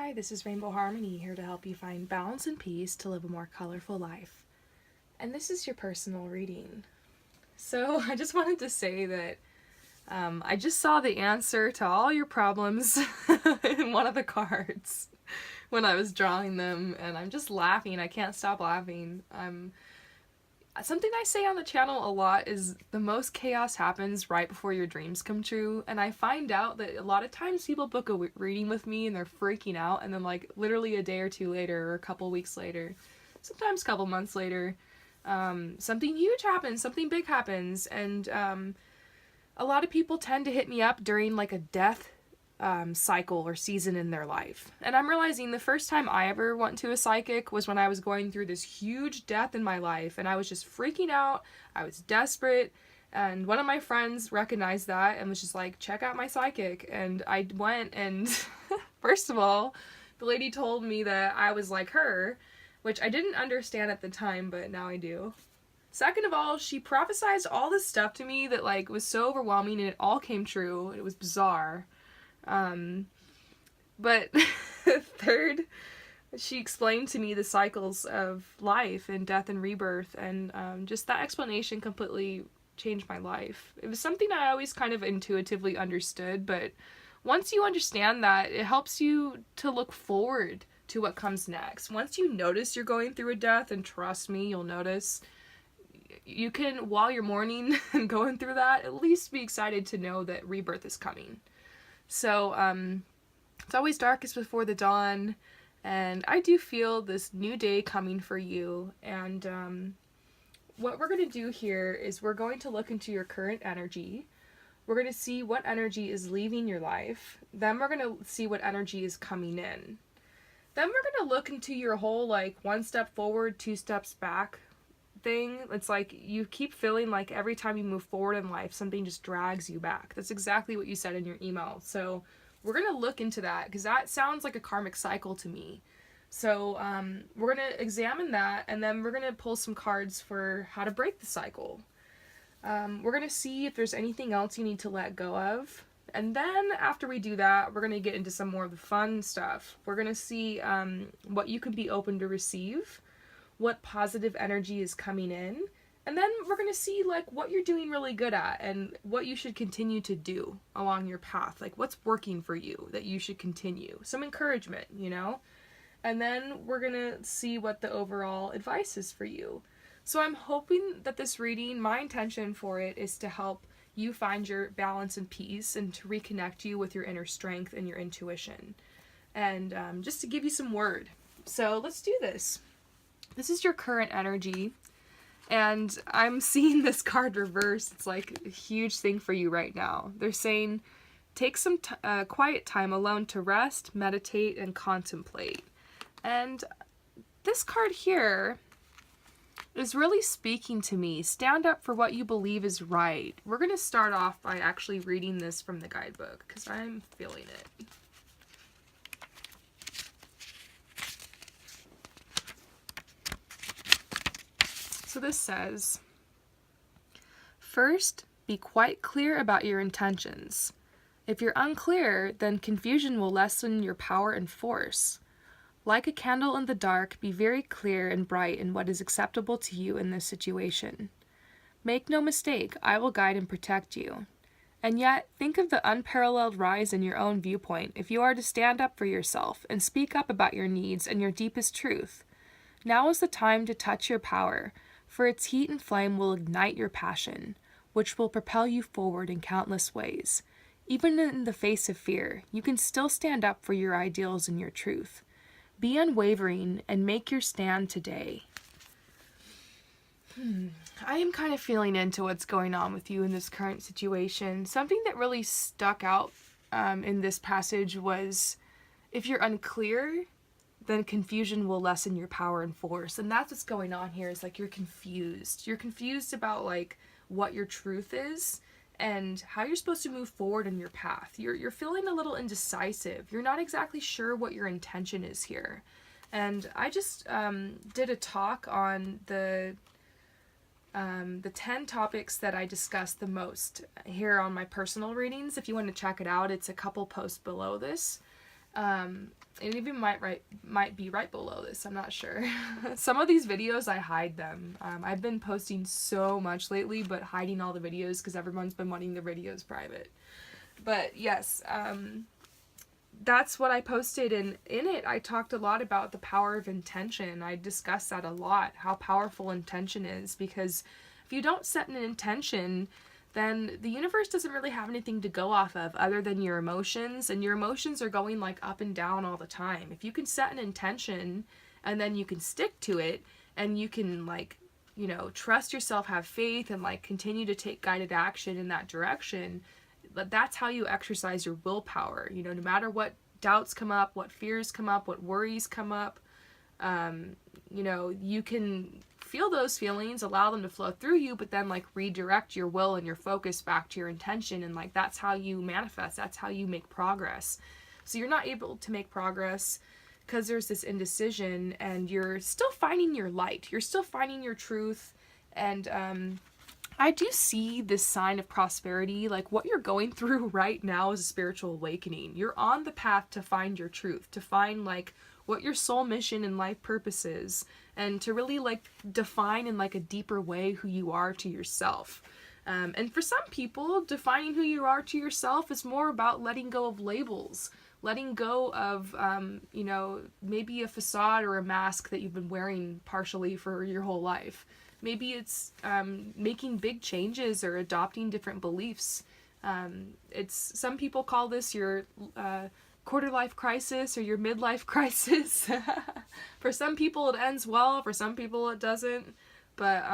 Hi, this is Rainbow Harmony, here to help you find balance and peace to live a more colorful life. And this is your personal reading. So I just wanted to say that I just saw the answer to all your problems in one of the cards when I was drawing them, and I'm just laughing. I can't stop laughing. Something I say on the channel a lot is the most chaos happens right before your dreams come true, and I find out that a lot of times people book a reading with me and they're freaking out, and then like literally a day or two later or a couple weeks later, sometimes a couple months later, something huge happens, something big happens, and a lot of people tend to hit me up during like a death cycle or season in their life. And I'm realizing the first time I ever went to a psychic was when I was going through this huge death in my life, and I was just freaking out. I was desperate, and one of my friends recognized that and was just like, check out my psychic. And I went, and first of all, the lady told me that I was like her, which I didn't understand at the time, but now I do. Second of all, she prophesied all this stuff to me that like was so overwhelming, and it all came true. It was bizarre. But third, she explained to me the cycles of life and death and rebirth, and just that explanation completely changed my life. It was something I always kind of intuitively understood, but once you understand that, it helps you to look forward to what comes next. Once you notice you're going through a death, and trust me, you'll notice, you can, while you're mourning and going through that, at least be excited to know that rebirth is coming. So, it's always darkest before the dawn, and I do feel this new day coming for you, and what we're going to do here is we're going to look into your current energy. We're going to see what energy is leaving your life. Then we're going to see what energy is coming in. Then we're going to look into your whole, like, 1 step forward, 2 steps back thing. It's like you keep feeling like every time you move forward in life, something just drags you back. That's exactly what you said in your email. So we're going to look into that, because that sounds like a karmic cycle to me. So we're going to examine that, and then we're going to pull some cards for how to break the cycle. We're going to see if there's anything else you need to let go of. And then after we do that, we're going to get into some more of the fun stuff. We're going to see what you can be open to receive, what positive energy is coming in, and then we're going to see like what you're doing really good at and what you should continue to do along your path, like what's working for you that you should continue, some encouragement, you know. And then we're going to see what the overall advice is for you. So I'm hoping that this reading, my intention for it is to help you find your balance and peace, and to reconnect you with your inner strength and your intuition, and just to give you some word. So let's do this. This is your current energy, and I'm seeing this card reversed. It's like a huge thing for you right now. They're saying, take some quiet time alone to rest, meditate, and contemplate. And this card here is really speaking to me. Stand up for what you believe is right. We're going to start off by actually reading this from the guidebook, because I'm feeling it. So this says, first, be quite clear about your intentions. If you're unclear, then confusion will lessen your power and force. Like a candle in the dark, be very clear and bright in what is acceptable to you in this situation. Make no mistake, I will guide and protect you. And yet, think of the unparalleled rise in your own viewpoint if you are to stand up for yourself and speak up about your needs and your deepest truth. Now is the time to touch your power, for its heat and flame will ignite your passion, which will propel you forward in countless ways. Even in the face of fear, you can still stand up for your ideals and your truth. Be unwavering and make your stand today. I am kind of feeling into what's going on with you in this current situation. Something that really stuck out in this passage was, if you're unclear, then confusion will lessen your power and force. And that's what's going on here, is like you're confused. You're confused about like what your truth is and how you're supposed to move forward in your path. You're feeling a little indecisive. You're not exactly sure what your intention is here. And I just did a talk on the 10 topics that I discussed the most here on my personal readings. If you want to check it out, it's a couple posts below this. It even might be right below this, I'm not sure. Some of these videos, I hide them. I've been posting so much lately, but hiding all the videos because everyone's been wanting the videos private. But yes, that's what I posted, and in it I talked a lot about the power of intention. I discussed that a lot, how powerful intention is, because if you don't set an intention, then the universe doesn't really have anything to go off of other than your emotions, and your emotions are going like up and down all the time. If you can set an intention and then you can stick to it, and you can like, you know, trust yourself, have faith, and like continue to take guided action in that direction, that's how you exercise your willpower. You know, no matter what doubts come up, what fears come up, what worries come up, you know, you can feel those feelings, allow them to flow through you, but then like redirect your will and your focus back to your intention, and like that's how you manifest, that's how you make progress. So you're not able to make progress because there's this indecision, and you're still finding your light, you're still finding your truth. And I do see this sign of prosperity. Like what you're going through right now is a spiritual awakening. You're on the path to find your truth, to find like what your soul mission and life purpose is, and to really like define in like a deeper way who you are to yourself. And for some people, defining who you are to yourself is more about letting go of labels, letting go of, you know, maybe a facade or a mask that you've been wearing partially for your whole life. Maybe it's making big changes or adopting different beliefs. It's, some people call this your quarter life crisis or your midlife crisis. For some people it ends well, for some people it doesn't. But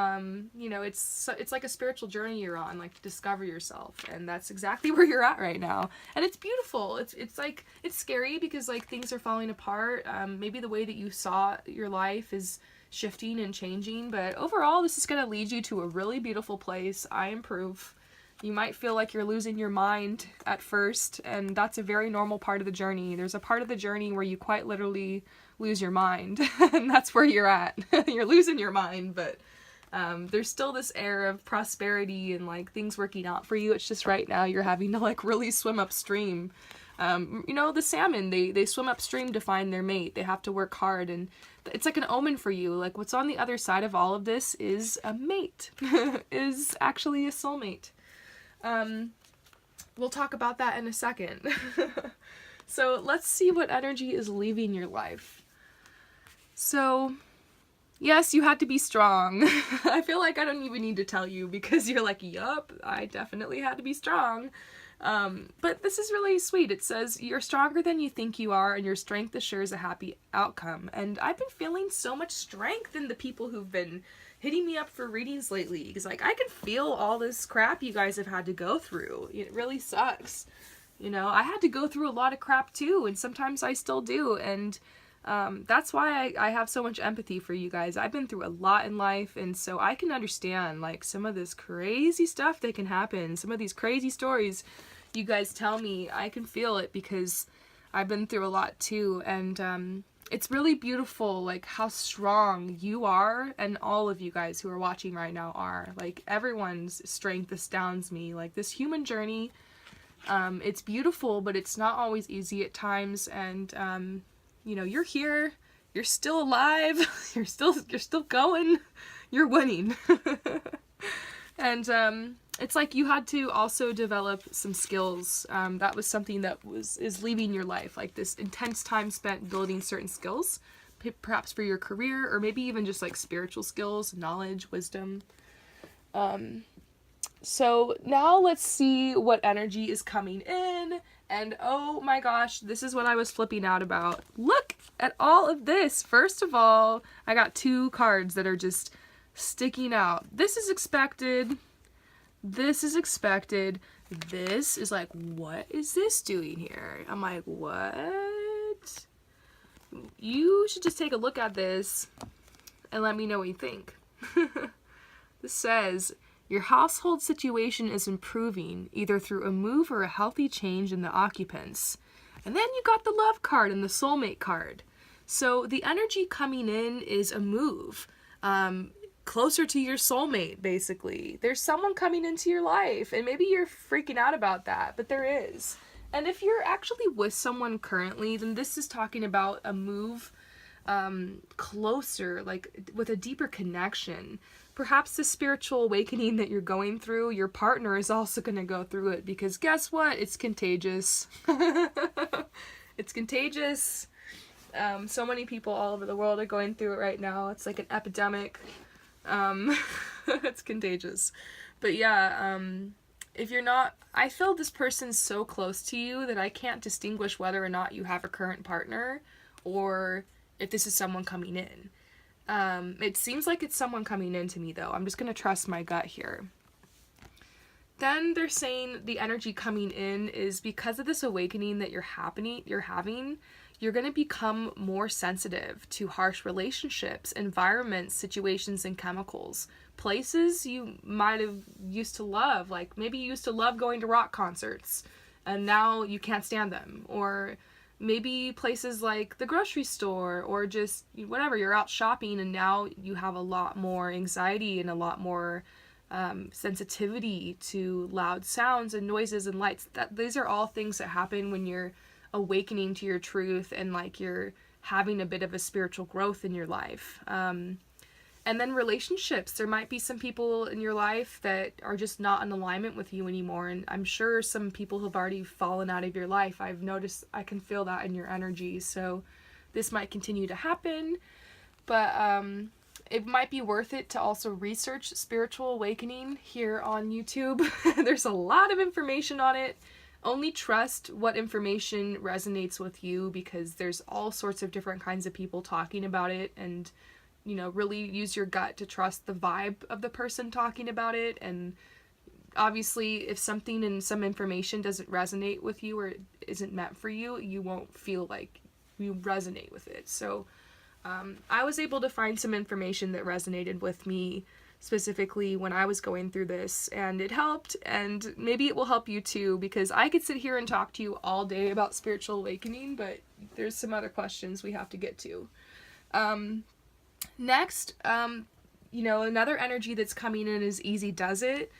you know, it's like a spiritual journey you're on, like to discover yourself, and that's exactly where you're at right now. And it's beautiful. It's like, it's scary because like things are falling apart. Maybe the way that you saw your life is shifting and changing, but overall this is going to lead you to a really beautiful place. I improve. You might feel like you're losing your mind at first, and that's a very normal part of the journey. There's a part of the journey where you quite literally lose your mind, and that's where you're at. You're losing your mind, but there's still this air of prosperity and like things working out for you. It's just right now you're having to like really swim upstream. You know, the salmon, they swim upstream to find their mate. They have to work hard, and it's like an omen for you. Like what's on the other side of all of this is a mate, is actually a soulmate. We'll talk about that in a second. So let's see what energy is leaving your life. So yes, you had to be strong. I feel like I don't even need to tell you, because you're like, yup, I definitely had to be strong. But this is really sweet. It says, you're stronger than you think you are, and your strength assures a happy outcome. And I've been feeling so much strength in the people who've been hitting me up for readings lately, because like I can feel all this crap you guys have had to go through. It really sucks. You know, I had to go through a lot of crap too, and sometimes I still do, and that's why I have so much empathy for you guys. I've been through a lot in life, and so I can understand like some of this crazy stuff that can happen, some of these crazy stories you guys tell me. I can feel it because I've been through a lot too, and it's really beautiful like how strong you are, and all of you guys who are watching right now are. Like everyone's strength astounds me. Like this human journey, it's beautiful, but it's not always easy at times, and you know, you're here, you're still alive, you're still going, you're winning. And it's like you had to also develop some skills. That was something that is leaving your life, like this intense time spent building certain skills, perhaps for your career, or maybe even just like spiritual skills, knowledge, wisdom. So now let's see what energy is coming in. And oh my gosh, this is what I was flipping out about. Look at all of this. First of all, I got 2 cards that are just sticking out. This is expected. This is expected. This is like, what is this doing here? I'm like, what? You should just take a look at this and let me know what you think. This says, your household situation is improving, either through a move or a healthy change in the occupants. And then you got the love card and the soulmate card. So the energy coming in is a move. Closer to your soulmate, basically. There's someone coming into your life, and maybe you're freaking out about that, but there is. And if you're actually with someone currently, then this is talking about a move closer, like with a deeper connection. Perhaps the spiritual awakening that you're going through, your partner is also going to go through it, because guess what? It's contagious. It's contagious. So many people all over the world are going through it right now. It's like an epidemic. It's contagious. But yeah, if you're not, I feel this person's so close to you that I can't distinguish whether or not you have a current partner or if this is someone coming in. It seems like it's someone coming in to me, though. I'm just going to trust my gut here. Then they're saying the energy coming in is because of this awakening that you're having, you're going to become more sensitive to harsh relationships, environments, situations, and chemicals. Places you might have used to love, like maybe you used to love going to rock concerts and now you can't stand them. Or maybe places like the grocery store, or just whatever, you're out shopping and now you have a lot more anxiety and a lot more sensitivity to loud sounds and noises and lights. These are all things that happen when you're awakening to your truth and like you're having a bit of a spiritual growth in your life. And then relationships, there might be some people in your life that are just not in alignment with you anymore, and I'm sure some people have already fallen out of your life. I've noticed, I can feel that in your energy, so this might continue to happen, but it might be worth it to also research spiritual awakening here on YouTube. There's a lot of information on it. Only trust what information resonates with you, because there's all sorts of different kinds of people talking about it, and really use your gut to trust the vibe of the person talking about it. And obviously, if something and some information doesn't resonate with you or isn't meant for you, you won't feel like you resonate with it. So I was able to find some information that resonated with me specifically when I was going through this, and it helped, and maybe it will help you too, because I could sit here and talk to you all day about spiritual awakening, but there's some other questions we have to get to. Next, another energy that's coming in is easy does it.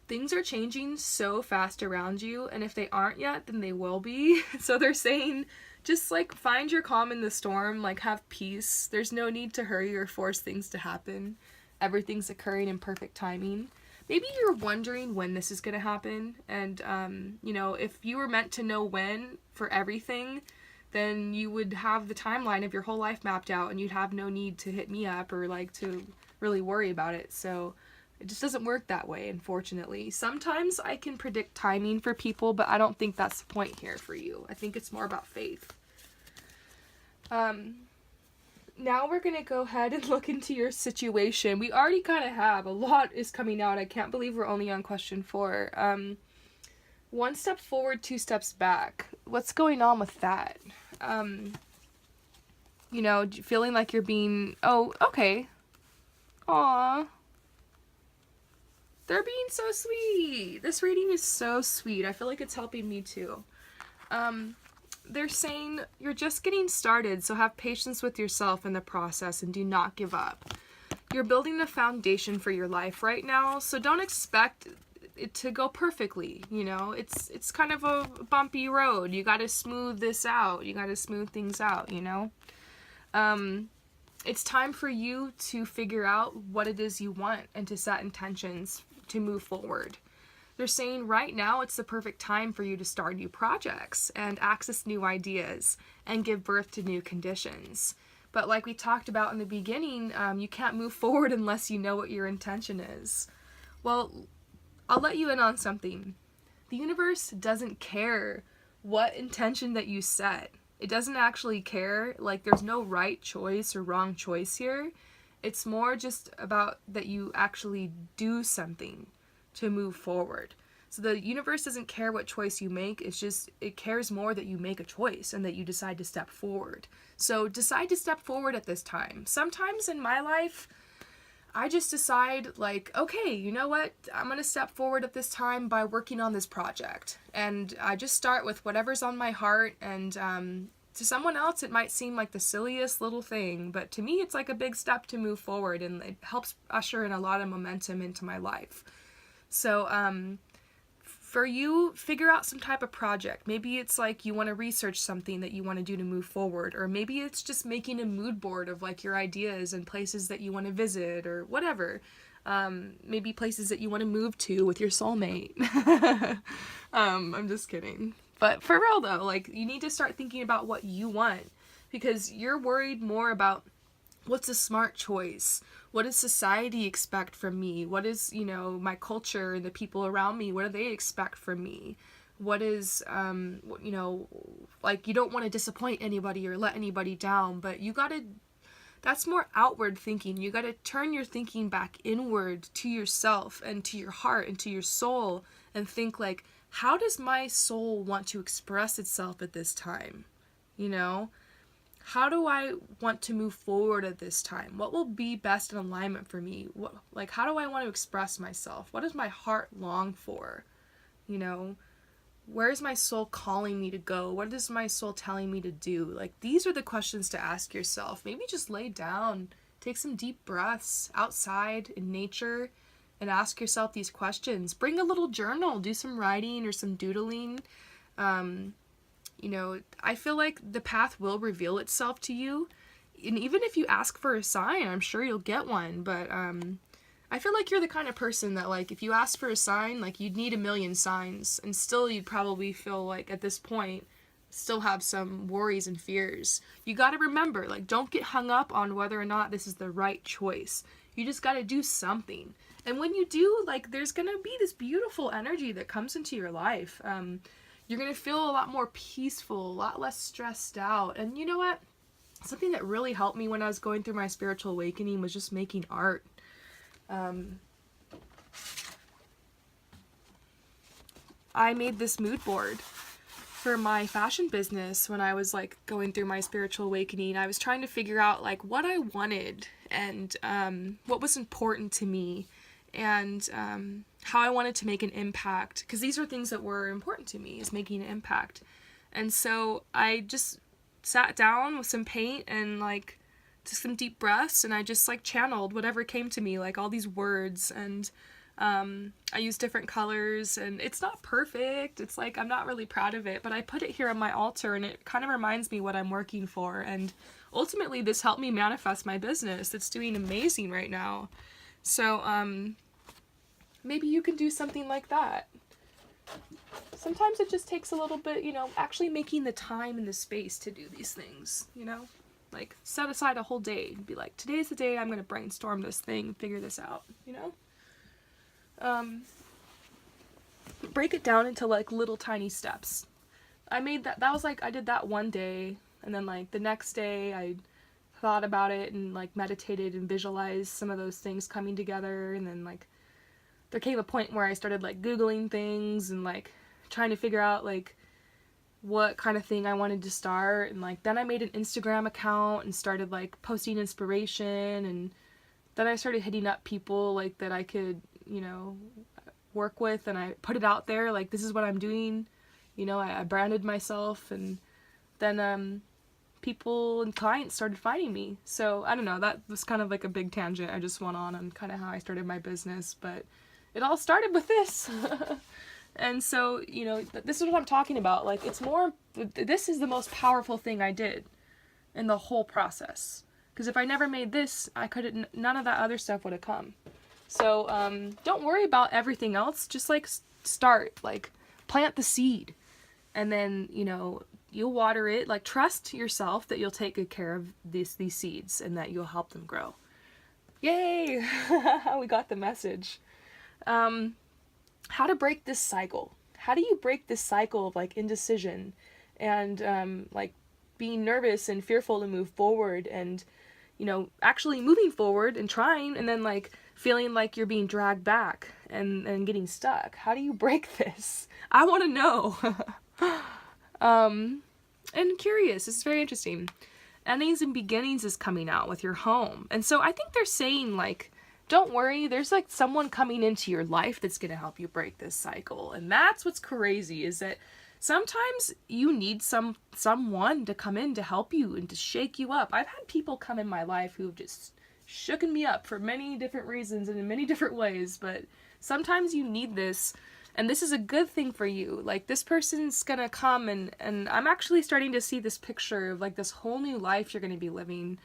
Things are changing so fast around you, and if they aren't yet, then they will be. So they're saying, just like find your calm in the storm, like have peace. There's no need to hurry or force things to happen. Everything's occurring in perfect timing. Maybe you're wondering when this is going to happen, and if you were meant to know when for everything, then you would have the timeline of your whole life mapped out, and you'd have no need to hit me up or like to really worry about it. So it just doesn't work that way, unfortunately. Sometimes I can predict timing for people, but I don't think that's the point here for you. I think it's more about faith. Now we're going to go ahead and look into your situation. We already kind of have. A lot is coming out. I can't believe we're only on question 4. 1 step forward, 2 steps back. What's going on with that? Feeling like you're being, oh, okay. Aw. They're being so sweet. This reading is so sweet. I feel like it's helping me too. They're saying you're just getting started, so have patience with yourself in the process and do not give up. You're building a foundation for your life right now, so don't expect it to go perfectly. It's kind of a bumpy road. You got to smooth this out. You got to smooth things out. It's time for you to figure out what it is you want and to set intentions to move forward. They're saying right now it's the perfect time for you to start new projects and access new ideas and give birth to new conditions. But like we talked about in the beginning, you can't move forward unless you know what your intention is. Well, I'll let you in on something. The universe doesn't care what intention that you set. It doesn't actually care. Like, there's no right choice or wrong choice here. It's more just about that you actually do something to move forward. So the universe doesn't care what choice you make. It's just, it cares more that you make a choice and that you decide to step forward. So decide to step forward at this time. Sometimes in my life, I just decide, like, okay, you know what? I'm going to step forward at this time by working on this project. And I just start with whatever's on my heart. And to someone else, it might seem like the silliest little thing. But to me, it's like a big step to move forward. And it helps usher in a lot of momentum into my life. So For you, figure out some type of project. Maybe it's like you want to research something that you want to do to move forward, or maybe it's just making a mood board of like your ideas and places that you want to visit or whatever. Maybe places that you want to move to with your soulmate. I'm just kidding. But for real though, like you need to start thinking about what you want, because you're worried more about what's a smart choice? What does society expect from me? What is, my culture and the people around me, what do they expect from me? What is, like you don't want to disappoint anybody or let anybody down, but that's more outward thinking. You gotta turn your thinking back inward to yourself and to your heart and to your soul and think like, how does my soul want to express itself at this time? How do I want to move forward at this time? What will be best in alignment for me? How do I want to express myself? What does my heart long for? Where is my soul calling me to go? What is my soul telling me to do? Like, these are the questions to ask yourself. Maybe just lay down, take some deep breaths outside in nature, and ask yourself these questions. Bring a little journal, do some writing or some doodling. I feel like the path will reveal itself to you. And even if you ask for a sign, I'm sure you'll get one. But I feel like you're the kind of person that, like, if you ask for a sign, like, you'd need a million signs. And still you'd probably feel like, at this point, still have some worries and fears. You got to remember, like, don't get hung up on whether or not this is the right choice. You just got to do something. And when you do, like, there's going to be this beautiful energy that comes into your life. You're going to feel a lot more peaceful, a lot less stressed out. And you know what? Something that really helped me when I was going through my spiritual awakening was just making art. I made this mood board for my fashion business when I was like going through my spiritual awakening. I was trying to figure out like what I wanted and what was important to me, and how I wanted to make an impact, because these were things that were important to me, is making an impact. And so I just sat down with some paint and like took some deep breaths, and I just like channeled whatever came to me, like all these words, and I used different colors, and it's not perfect. It's like, I'm not really proud of it, but I put it here on my altar, and it kind of reminds me what I'm working for. And ultimately this helped me manifest my business. It's doing amazing right now. So, maybe you can do something like that. Sometimes it just takes a little bit, actually making the time and the space to do these things, like set aside a whole day and be like, today's the day I'm going to brainstorm this thing, figure this out, break it down into like little tiny steps. I did that one day, and then like the next day I thought about it and like meditated and visualized some of those things coming together, and then like there came a point where I started like Googling things and like trying to figure out like what kind of thing I wanted to start, and like then I made an Instagram account and started like posting inspiration, and then I started hitting up people like that I could, work with, and I put it out there like, this is what I'm doing, I branded myself, and then people and clients started finding me. So I don't know, that was kind of like a big tangent I just went on kind of how I started my business, but it all started with this. And so, this is what I'm talking about. Like, this is the most powerful thing I did in the whole process. Because if I never made this, none of that other stuff would have come. So, don't worry about everything else. Just like start, like plant the seed, and then, you'll water it. Like, trust yourself that you'll take good care of these seeds and that you'll help them grow. Yay! We got the message. How to break this cycle. How do you break this cycle of like indecision and like being nervous and fearful to move forward, and actually moving forward and trying, and then like feeling like you're being dragged back and getting stuck? How do you break this? I want to know. And curious. It's very interesting. Endings and Beginnings is coming out with your home, and so I think they're saying like, don't worry, there's like someone coming into your life that's going to help you break this cycle. And that's what's crazy, is that sometimes you need someone to come in to help you and to shake you up. I've had people come in my life who've just shooken me up for many different reasons and in many different ways, but sometimes you need this. And this is a good thing for you. Like, this person's gonna come, and I'm actually starting to see this picture of like this whole new life you're gonna be living.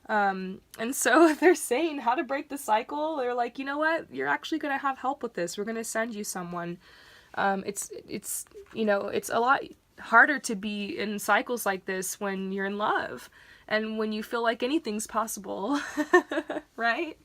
And so they're saying how to break the cycle. They're like, you know what? You're actually gonna have help with this. We're gonna send you someone. It's you know, it's a lot harder to be in cycles like this when you're in love and when you feel like anything's possible, right?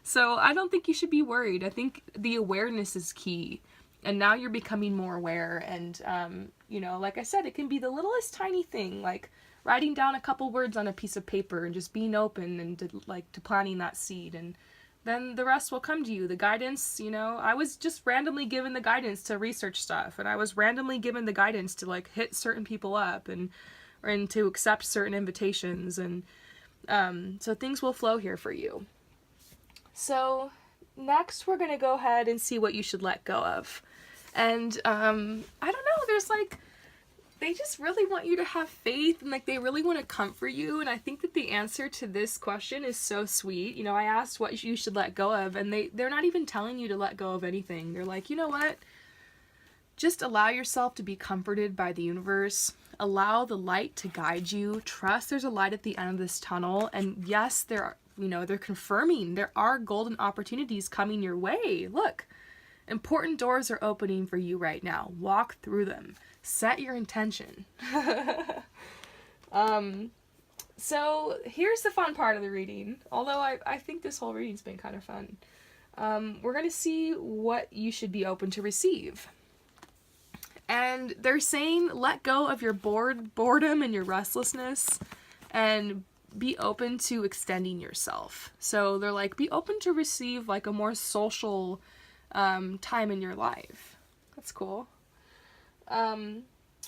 So I don't think you should be worried. I think the awareness is key. And now you're becoming more aware. And, you know, like I said, it can be the littlest tiny thing, like writing down a couple words on a piece of paper and just being open and to planting that seed. And then the rest will come to you. The guidance, you know, I was just randomly given the guidance to research stuff, and I was randomly given the guidance to like hit certain people up and to accept certain invitations, and so things will flow here for you. So next we're gonna go ahead and see what you should let go of. And I don't know, there's like, they just really want you to have faith, and like they really want to comfort you. And I think that the answer to this question is so sweet. You know, I asked what you should let go of, and they're not even telling you to let go of anything. They're like, you know what? Just allow yourself to be comforted by the universe. Allow the light to guide you. Trust there's a light at the end of this tunnel. And yes, there are, you know, they're confirming there are golden opportunities coming your way. Look, important doors are opening for you right now. Walk through them. Set your intention. So here's the fun part of the reading. Although I think this whole reading's been kind of fun. We're going to see what you should be open to receive. And they're saying let go of your boredom and your restlessness and be open to extending yourself. So they're like, be open to receive like a more social time in your life. That's cool.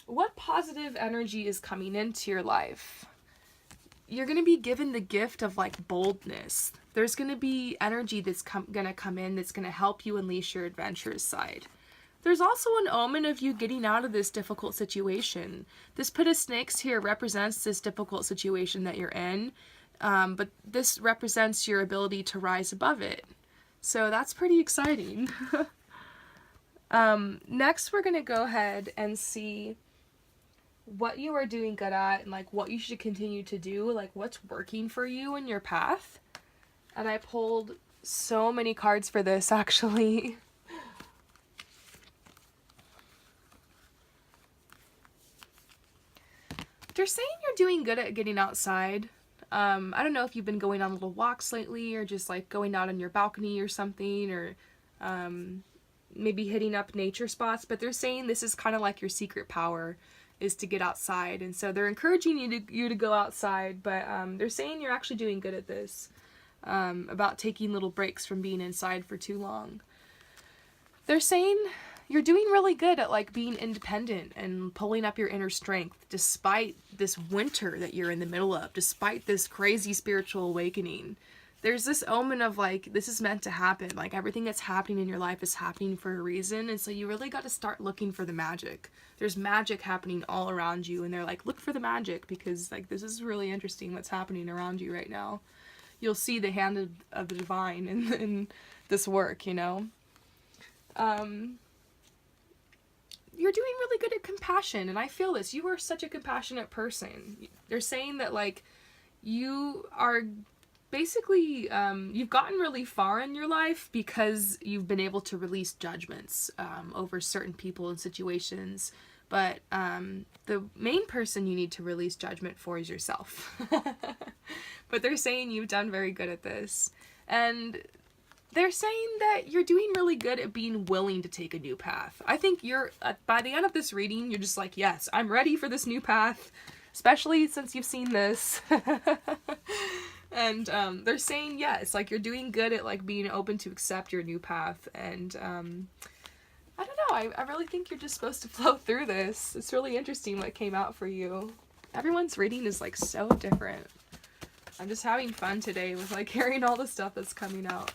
What positive energy is coming into your life? You're going to be given the gift of like boldness. There's going to be energy that's going to come in that's going to help you unleash your adventurous side. There's also an omen of you getting out of this difficult situation. This pit of snakes here represents this difficult situation that you're in, but this represents your ability to rise above it. So that's pretty exciting. Next, we're going to go ahead and see what you are doing good at and like what you should continue to do, like what's working for you in your path. And I pulled so many cards for this, actually. They're saying you're doing good at getting outside. I don't know if you've been going on little walks lately or just like going out on your balcony or something, or maybe hitting up nature spots, but they're saying this is kind of like your secret power is to get outside. And so they're encouraging you to go outside, but they're saying you're actually doing good at this, about taking little breaks from being inside for too long. They're saying you're doing really good at like being independent and pulling up your inner strength despite this winter that you're in the middle of, despite this crazy spiritual awakening. There's this omen of like, this is meant to happen. Like everything that's happening in your life is happening for a reason. And so you really got to start looking for the magic. There's magic happening all around you. And they're like, look for the magic, because like, this is really interesting what's happening around you right now. You'll see the hand of the divine in this work, you know? You're doing really good at compassion, and I feel this. You are such a compassionate person. They're saying that, like, you are basically, you've gotten really far in your life because you've been able to release judgments over certain people and situations, but the main person you need to release judgment for is yourself. But they're saying you've done very good at this, and they're saying that you're doing really good at being willing to take a new path. I think you're, by the end of this reading, you're just like, yes, I'm ready for this new path, especially since you've seen this. And they're saying, yes, like you're doing good at like being open to accept your new path. And I don't know, I really think you're just supposed to flow through this. It's really interesting what came out for you. Everyone's reading is like so different. I'm just having fun today with like hearing all the stuff that's coming out.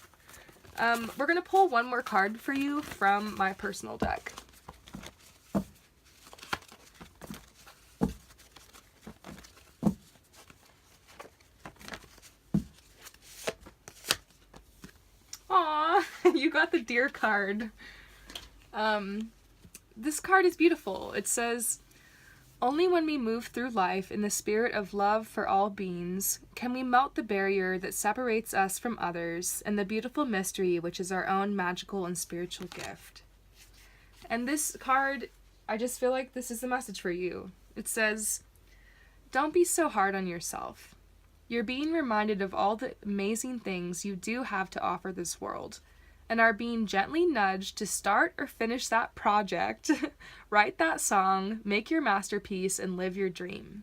We're going to pull one more card for you from my personal deck. Aw, you got the deer card. This card is beautiful. It says, only when we move through life in the spirit of love for all beings can we melt the barrier that separates us from others and the beautiful mystery which is our own magical and spiritual gift. And this card, I just feel like this is the message for you. It says, don't be so hard on yourself. You're being reminded of all the amazing things you do have to offer this world, and are being gently nudged to start or finish that project, write that song, make your masterpiece, and live your dream.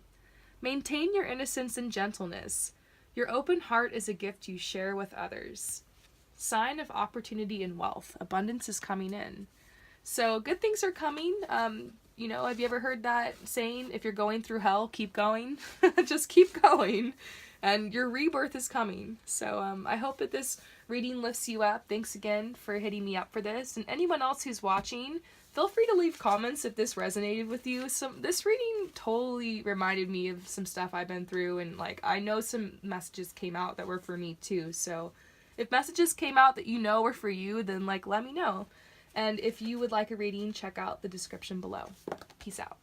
Maintain your innocence and gentleness. Your open heart is a gift you share with others. Sign of opportunity and wealth. Abundance is coming in. So good things are coming. You know, have you ever heard that saying, if you're going through hell, keep going? Just keep going. And your rebirth is coming. So I hope that this reading lifts you up. Thanks again for hitting me up for this. And anyone else who's watching, feel free to leave comments if this resonated with you. This reading totally reminded me of some stuff I've been through. And like, I know some messages came out that were for me too. So if messages came out that you know were for you, then like, let me know. And if you would like a reading, check out the description below. Peace out.